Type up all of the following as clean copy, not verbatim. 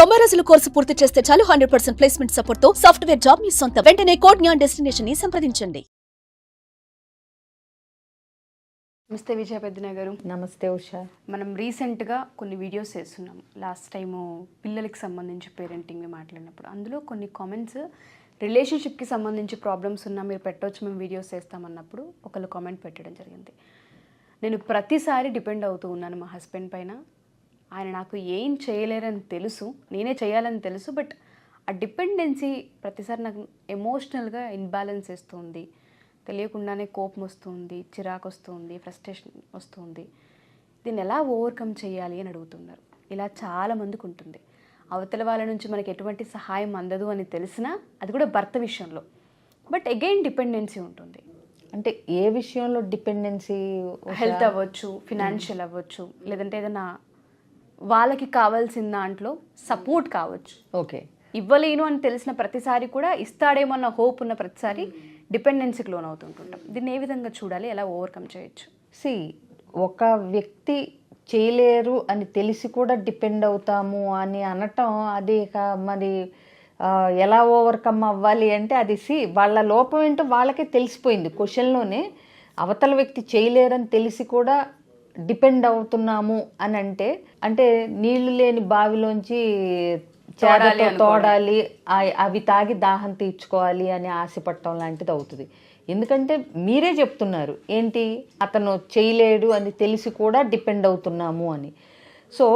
90 రోజుల కోర్సు పూర్తి చేస్తే చాలు 100% ప్లేస్మెంట్ సపోర్ట్ తో సాఫ్ట్వేర్ జాబ్ మీ సొంతం. వెంటనే కోడ్ జ్ఞాన్ డెస్టినేషన్ ని సంప్రదించండి. నమస్తే విజయ పెద్దన గారు. నమస్తే ఉషా. మనం రీసెంట్గా కొన్ని వీడియోస్ చేస్తున్నాం. లాస్ట్ టైము పిల్లలకి సంబంధించి పేరెంటింగ్ మాట్లాడినప్పుడు అందులో కొన్ని కామెంట్స్ రిలేషన్షిప్కి సంబంధించి ప్రాబ్లమ్స్ ఉన్నా మీరు పెట్టవచ్చు, మేము వీడియోస్ చేస్తామన్నప్పుడు ఒకళ్ళు కామెంట్ పెట్టడం జరిగింది. నేను ప్రతిసారి డిపెండ్ అవుతూ ఉన్నాను మా హస్బెండ్ పైన. ఆయన నాకు ఏం చేయలేరని తెలుసు, నేనే చేయాలని తెలుసు, బట్ ఆ డిపెండెన్సీ ప్రతిసారి నాకు ఎమోషనల్గా ఇన్బ్యాలెన్స్ ఇస్తుంది. తెలియకుండానే కోపం వస్తుంది, చిరాకు వస్తుంది, ఫ్రస్ట్రేషన్ వస్తుంది. దీన్ని ఎలా ఓవర్కమ్ చేయాలి అని అడుగుతున్నారు. ఇలా చాలామందికి ఉంటుంది. అవతల వాళ్ళ నుంచి మనకి ఎటువంటి సహాయం అందదు అని తెలిసినా, అది కూడా భర్త విషయంలో, బట్ అగైన్ డిపెండెన్సీ ఉంటుంది. అంటే ఏ విషయంలో డిపెండెన్సీ? హెల్త్ అవ్వచ్చు, ఫినాన్షియల్ అవ్వచ్చు, లేదంటే ఏదైనా వాళ్ళకి కావాల్సిన దాంట్లో సపోర్ట్ కావచ్చు. ఓకే, ఇవ్వలేను అని తెలిసిన ప్రతిసారి కూడా ఇస్తాడేమో అన్న హోప్ ఉన్న ప్రతిసారి డిపెండెన్సీకి లోన్ అవుతుంటుంటాం. దీన్ని ఏ విధంగా చూడాలి, ఎలా ఓవర్కమ్ చేయొచ్చు? ఒక వ్యక్తి చేయలేరు అని తెలిసి కూడా డిపెండ్ అవుతాము అని అనటం, అది మరి ఎలా ఓవర్కమ్ అవ్వాలి అంటే అది వాళ్ళ లోపం ఏంటో వాళ్ళకే తెలిసిపోయింది. క్వశ్చన్లోనే అవతల వ్యక్తి చేయలేరని తెలిసి కూడా డిపెండ్ అవుతున్నాము అని అంటే నీళ్లు లేని బావిలోంచి చేదతో తోడాలి, అవి తాగి దాహం తీర్చుకోవాలి అని ఆశపడటం లాంటిది అవుతుంది. ఎందుకంటే మీరే చెప్తున్నారు ఏంటి, అతను చేయలేడు అని తెలిసి కూడా డిపెండ్ అవుతున్నాము అని. సో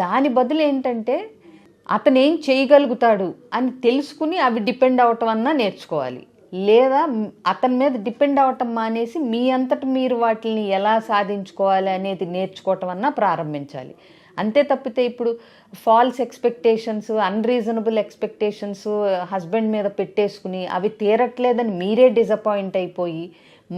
దాని బదులు ఏంటంటే అతను ఏం చేయగలుగుతాడు అని తెలుసుకుని అవి డిపెండ్ అవటం అన్నా నేర్చుకోవాలి. లేదా అతని మీద డిపెండ్ అవటం మానేసి మీ అంతటి మీరు వాటిని ఎలా సాధించుకోవాలి అనేది నేర్చుకోవటం అన్నా ప్రారంభించాలి. అంతే తప్పితే ఇప్పుడు false expectations, unreasonable expectations husband మీద పెట్టేసుకుని అవి తీరట్లేదని మీరే డిసప్పాయింట్ అయిపోయి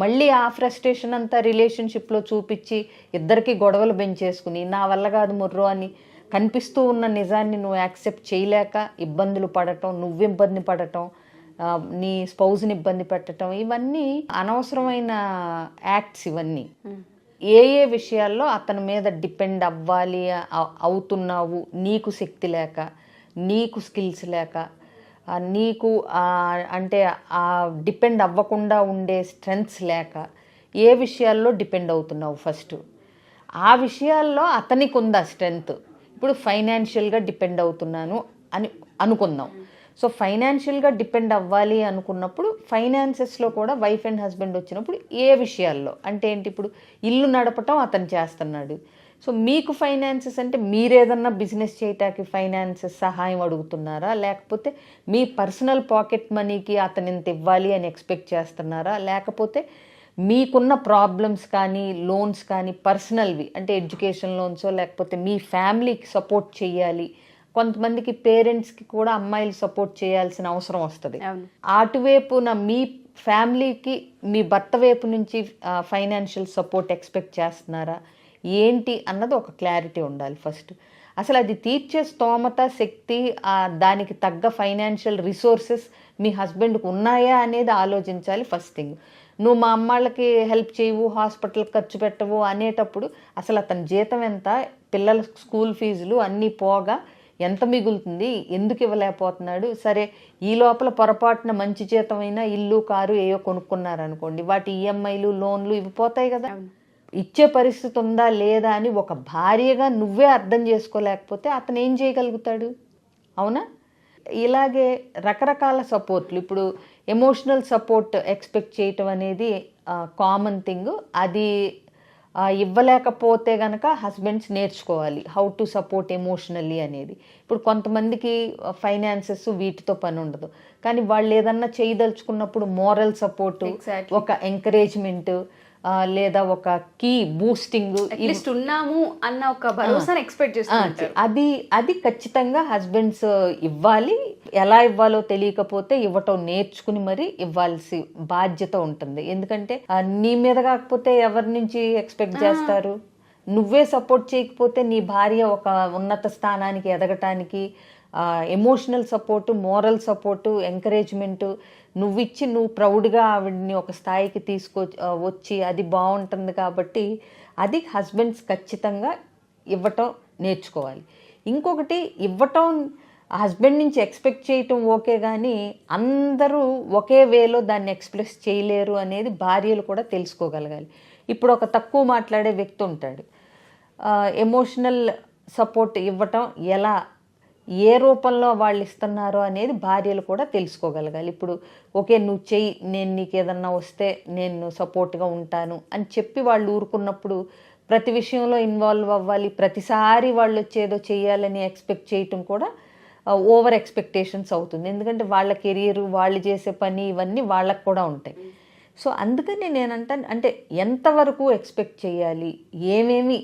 మళ్ళీ ఆ ఫ్రస్ట్రేషన్ అంతా రిలేషన్షిప్లో చూపించి ఇద్దరికి గొడవలు పెంచేసుకుని నా వల్ల కాదు ముర్రో అని కనిపిస్తూ ఉన్న నిజాన్ని నువ్వు యాక్సెప్ట్ చేయలేక ఇబ్బందులు పడటం, నువ్వు ఇబ్బంది పడటం, నీ స్పౌజ్ని ఇబ్బంది పెట్టడం, ఇవన్నీ అనవసరమైన యాక్ట్స్. ఇవన్నీ ఏ విషయాల్లో అతని మీద డిపెండ్ అవ్వాలి అవుతున్నావు, నీకు శక్తి లేక, నీకు స్కిల్స్ లేక, నీకు అంటే ఆ డిపెండ్ అవ్వకుండా ఉండే స్ట్రెంగ్త్స్ లేక ఏ విషయాల్లో డిపెండ్ అవుతున్నావు ఫస్ట్ ఆ విషయాల్లో అతనికి ఉందా స్ట్రెంగ్త్. ఇప్పుడు ఫైనాన్షియల్గా డిపెండ్ అవుతున్నాను అని అనుకుందాం. సో ఫైనాన్షియల్గా డిపెండ్ అవ్వాలి అనుకున్నప్పుడు ఫైనాన్సెస్లో కూడా వైఫ్ అండ్ హస్బెండ్ వచ్చినప్పుడు ఏ విషయాల్లో అంటే ఏంటి, ఇప్పుడు ఇల్లు నడపటం అతను చేస్తున్నాడు. సో మీకు ఫైనాన్సెస్ అంటే మీరేదన్నా బిజినెస్ చేయటానికి ఫైనాన్సెస్ సహాయం అడుగుతున్నారా, లేకపోతే మీ పర్సనల్ పాకెట్ మనీకి అతను ఇంత ఇవ్వాలి అని ఎక్స్పెక్ట్ చేస్తున్నారా, లేకపోతే మీకున్న ప్రాబ్లమ్స్ కానీ లోన్స్ కానీ పర్సనల్వి అంటే ఎడ్యుకేషన్ లోన్సో, లేకపోతే మీ ఫ్యామిలీకి సపోర్ట్ చేయాలి. కొంతమందికి పేరెంట్స్కి కూడా అమ్మాయిలు సపోర్ట్ చేయాల్సిన అవసరం వస్తుంది. అటువైపున మీ ఫ్యామిలీకి మీ భర్త వైపు నుంచి ఫైనాన్షియల్ సపోర్ట్ ఎక్స్పెక్ట్ చేస్తున్నారా ఏంటి అన్నది ఒక క్లారిటీ ఉండాలి ఫస్ట్. అసలు అది తీర్చే స్తోమత, శక్తి, దానికి తగ్గ ఫైనాన్షియల్ రిసోర్సెస్ మీ హస్బెండ్కి ఉన్నాయా అనేది ఆలోచించాలి ఫస్ట్ థింగ్. నువ్వు మా అమ్మాళ్ళకి హెల్ప్ చేయవు, హాస్పిటల్కి ఖర్చు పెట్టవు అనేటప్పుడు అసలు అతని జీతం ఎంత, పిల్లల స్కూల్ ఫీజులు అన్నీ పోగా ఎంత మిగులుతుంది, ఎందుకు ఇవ్వలేకపోతున్నాడు. సరే ఈ లోపల పొరపాటున మంచి జీతమైనా ఇల్లు కారు ఏవో కొనుక్కున్నారనుకోండి, వాటి ఈఎంఐలు లోన్లు ఇవి పోతాయి కదా. ఇచ్చే పరిస్థితి ఉందా లేదా అని ఒక భార్యగా నువ్వే అర్థం చేసుకోలేకపోతే అతను ఏం చేయగలుగుతాడు, అవునా? ఇలాగే రకరకాల సపోర్ట్లు, ఇప్పుడు ఎమోషనల్ సపోర్ట్ ఎక్స్పెక్ట్ చేయటం అనేది కామన్ థింగ్. అది ఇవ్వలేకపోతే కనుక హస్బెండ్స్ నేర్చుకోవాలి హౌ టు సపోర్ట్ ఎమోషనల్లీ అనేది. ఇప్పుడు కొంతమందికి ఫైనాన్సెస్ వీటితో పని ఉండదు, కానీ వాళ్ళు ఏదన్నా చేయదలుచుకున్నప్పుడు మోరల్ సపోర్టు, ఒక ఎంకరేజ్మెంట్, లేదా ఒక కీ బూస్టింగ్ ఉన్నాము అన్న ఒక భరోసాను ఎక్స్పెక్ట్ చేస్తారు. అది ఖచ్చితంగా హస్బెండ్స్ ఇవ్వాలి. ఎలా ఇవ్వాలో తెలియకపోతే ఇవ్వటం నేర్చుకుని మరి ఇవ్వాల్సి బాధ్యత ఉంటుంది. ఎందుకంటే నీ మీద కాకపోతే ఎవరి నుంచి ఎక్స్పెక్ట్ చేస్తారు? నువ్వే సపోర్ట్ చేయకపోతే నీ భార్య ఒక ఉన్నత స్థానానికి ఎదగటానికి emotional support, moral support, encouragement నువ్విచ్చి నువ్వు ప్రౌడ్గా ఆవిడ్ని ఒక స్థాయికి వచ్చి అది బాగుంటుంది. కాబట్టి అది హస్బెండ్స్ ఖచ్చితంగా ఇవ్వటం నేర్చుకోవాలి. ఇంకొకటి ఇవ్వటం హస్బెండ్ నుంచి ఎక్స్పెక్ట్ చేయటం ఓకే, కానీ అందరూ ఒకే వేలో దాన్ని ఎక్స్ప్రెస్ చేయలేరు అనేది భార్యలు కూడా తెలుసుకోగలగాలి. ఇప్పుడు ఒక తక్కువ మాట్లాడే వ్యక్తి ఉంటాడు, ఎమోషనల్ సపోర్ట్ ఇవ్వటం ఎలా, ఏ రూపంలో వాళ్ళు ఇస్తున్నారో అనేది భార్యలు కూడా తెలుసుకోగలగాలి. ఇప్పుడు ఓకే నువ్వు చెయ్యి, నేను నీకు ఏదన్నా వస్తే నేను సపోర్ట్గా ఉంటాను అని చెప్పి వాళ్ళు ఊరుకున్నప్పుడు ప్రతి విషయంలో ఇన్వాల్వ్ అవ్వాలి, ప్రతిసారి వాళ్ళు వచ్చేదో చేయాలని ఎక్స్పెక్ట్ చేయటం కూడా ఓవర్ ఎక్స్పెక్టేషన్స్ అవుతుంది. ఎందుకంటే వాళ్ళ కెరీర్, వాళ్ళు చేసే పని ఇవన్నీ వాళ్ళకు కూడా ఉంటాయి. సో అందుకని నేనంటాను, అంటే ఎంతవరకు ఎక్స్పెక్ట్ చేయాలి, ఏమేమి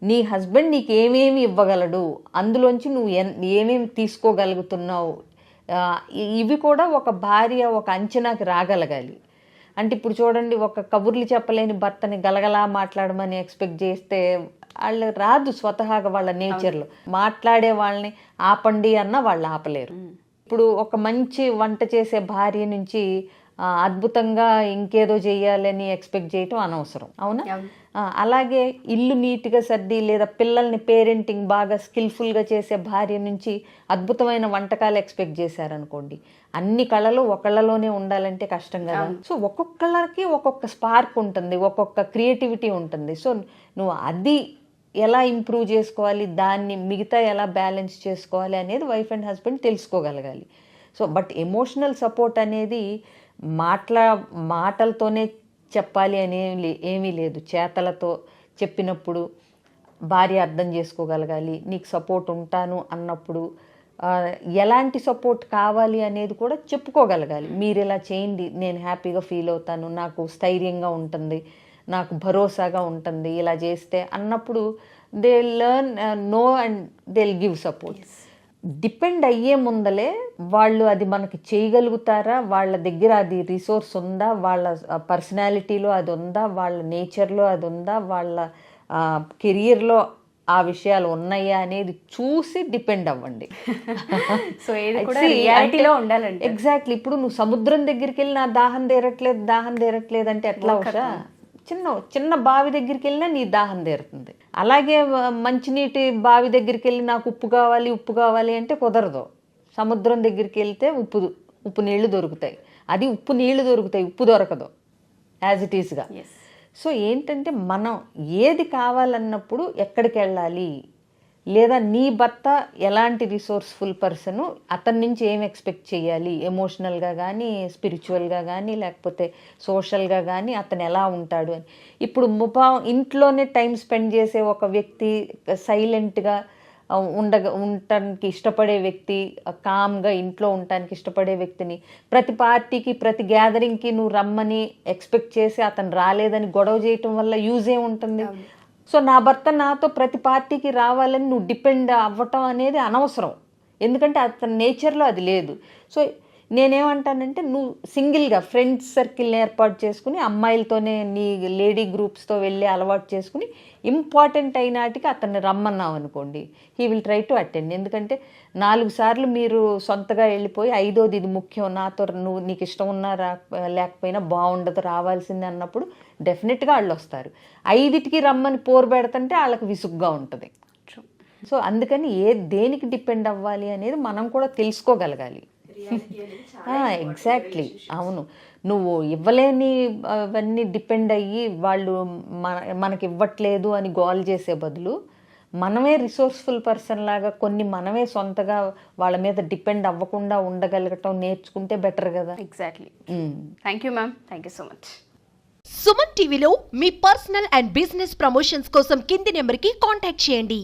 నీ హస్బెండ్ నీకు ఏమేమి ఇవ్వగలడు, అందులోంచి నువ్వు ఏమేమి తీసుకోగలుగుతున్నావు, ఇవి కూడా ఒక భార్య ఒక అంచనాకి రాగలగాలి. అంటే ఇప్పుడు చూడండి, ఒక కబుర్లు చెప్పలేని భర్తని గలగలా మాట్లాడమని ఎక్స్పెక్ట్ చేస్తే వాళ్ళు రాదు, స్వతహాగా వాళ్ళ నేచర్లో. మాట్లాడే వాళ్ళని ఆపండి అన్న వాళ్ళు ఆపలేరు. ఇప్పుడు ఒక మంచి వంట చేసే భార్య నుంచి అద్భుతంగా ఇంకేదో చేయాలని ఎక్స్పెక్ట్ చేయటం అనవసరం, అవునా? అలాగే ఇల్లు నీట్గా సర్ది లేదా పిల్లల్ని పేరెంటింగ్ బాగా స్కిల్ఫుల్గా చేసే భార్య నుంచి అద్భుతమైన వంటకాలు ఎక్స్పెక్ట్ చేశారనుకోండి, అన్ని కళలు ఒకళ్ళలోనే ఉండాలంటే కష్టం కదా. సో ఒక్కొక్కళ్ళకి ఒక్కొక్క స్పార్క్ ఉంటుంది, ఒక్కొక్క క్రియేటివిటీ ఉంటుంది. సో నువ్వు అది ఎలా ఇంప్రూవ్ చేసుకోవాలి, దాన్ని మిగతా ఎలా బ్యాలెన్స్ చేసుకోవాలి అనేది వైఫ్ అండ్ హస్బెండ్ తెలుసుకోగలగాలి. సో బట్ ఎమోషనల్ సపోర్ట్ అనేది మాటలతోనే చెప్పాలి అని ఏమీ లేదు. చేతలతో చెప్పినప్పుడు భార్య అర్థం చేసుకోగలగాలి. నీకు సపోర్ట్ ఉంటాను అన్నప్పుడు ఎలాంటి సపోర్ట్ కావాలి అనేది కూడా చెప్పుకోగలగాలి. మీరు ఇలా చేయండి, నేను హ్యాపీగా ఫీల్ అవుతాను, నాకు స్థైర్యంగా ఉంటుంది, నాకు భరోసాగా ఉంటుంది ఇలా చేస్తే అన్నప్పుడు they learn no and they will give support. Depend అయ్యే ముందలే వాళ్ళు అది మనకి చేయగలుగుతారా, వాళ్ళ దగ్గర అది రిసోర్స్ ఉందా, వాళ్ళ పర్సనాలిటీలో అది ఉందా, వాళ్ళ నేచర్లో అది ఉందా, వాళ్ళ కెరియర్లో ఆ విషయాలు ఉన్నాయా అనేది చూసి డిపెండ్ అవ్వండి. సో రియాలిటీలో ఉండాలండి. ఎగ్జాక్ట్లీ. ఇప్పుడు నువ్వు సముద్రం దగ్గరికి వెళ్ళి నా దాహం తీరట్లేదు అంటే ఎట్లా ఉషా? చిన్న బావి దగ్గరికి వెళ్ళినా నీ దాహం తీరుతుంది. అలాగే మంచినీటి బావి దగ్గరికి వెళ్ళి నాకు ఉప్పు కావాలి అంటే కుదరదు. సముద్రం దగ్గరికి వెళ్తే ఉప్పు నీళ్లు దొరుకుతాయి, అది ఉప్పు నీళ్లు దొరుకుతాయి, ఉప్పు దొరకదు యాజ్ ఇట్ ఈస్గా. సో ఏంటంటే మనం ఏది కావాలన్నప్పుడు ఎక్కడికి వెళ్ళాలి, లేదా నీ భర్త ఎలాంటి రిసోర్స్ఫుల్ పర్సను, అతని నుంచి ఏం ఎక్స్పెక్ట్ చేయాలి, ఎమోషనల్గా కానీ స్పిరిచువల్గా కానీ లేకపోతే సోషల్గా కానీ అతను ఎలా ఉంటాడు అని. ఇప్పుడు ఇంట్లోనే టైం స్పెండ్ చేసే ఒక వ్యక్తి, సైలెంట్గా ఉండటానికి ఇష్టపడే వ్యక్తి, కామ్గా ఇంట్లో ఉండటానికి ఇష్టపడే వ్యక్తిని ప్రతి పార్టీకి ప్రతి గ్యాదరింగ్కి నువ్వు రమ్మని ఎక్స్పెక్ట్ చేసి అతను రాలేదని గొడవ చేయటం వల్ల యూజ్ ఏముంటుంది? సో నా భర్త నాతో ప్రతి పార్టీకి రావాలని నువ్వు డిపెండ్ అవ్వటం అనేది అనవసరం, ఎందుకంటే అతని నేచర్లో అది లేదు. సో నేనేమంటానంటే నువ్వు సింగిల్గా ఫ్రెండ్స్ సర్కిల్ని ఏర్పాటు చేసుకుని అమ్మాయిలతోనే నీ లేడీ గ్రూప్స్తో వెళ్ళి అలవాటు చేసుకుని ఇంపార్టెంట్ అయినాటికి అతన్ని రమ్మన్నావు అనుకోండి, he will try to attend. ఎందుకంటే 4 సార్లు మీరు సొంతగా వెళ్ళిపోయి 5వది ఇది ముఖ్యం, నాతో నీకు ఇష్టం ఉన్నా లేకపోయినా బాగుండదు, రావాల్సిందే అన్నప్పుడు డెఫినెట్గా వాళ్ళు వస్తారు. 5టికి రమ్మని పోరు పెడతంటే వాళ్ళకి విసుగ్గా ఉంటుంది. సో అందుకని దేనికి డిపెండ్ అవ్వాలి అనేది మనం కూడా తెలుసుకోగలగాలి. ఎగ్జాక్ట్లీ, అవును. నువ్వు ఇవ్వలేని అవన్నీ డిపెండ్ అయ్యి వాళ్ళు మనకి ఇవ్వట్లేదు అని గోల్ చేసే బదులు మనమే రిసోర్స్ఫుల్ పర్సన్ లాగా కొన్ని మనమే సొంతగా వాళ్ళ మీద డిపెండ్ అవ్వకుండా ఉండగలగటం నేర్చుకుంటే బెటర్ కదా. Exactly. Thank you ma'am, thank you so much. Suman టీవీలో మీ పర్సనల్ అండ్ బిజినెస్ ప్రమోషన్స్ కోసం కింది నెంబర్కి కాంటాక్ట్ చేయండి.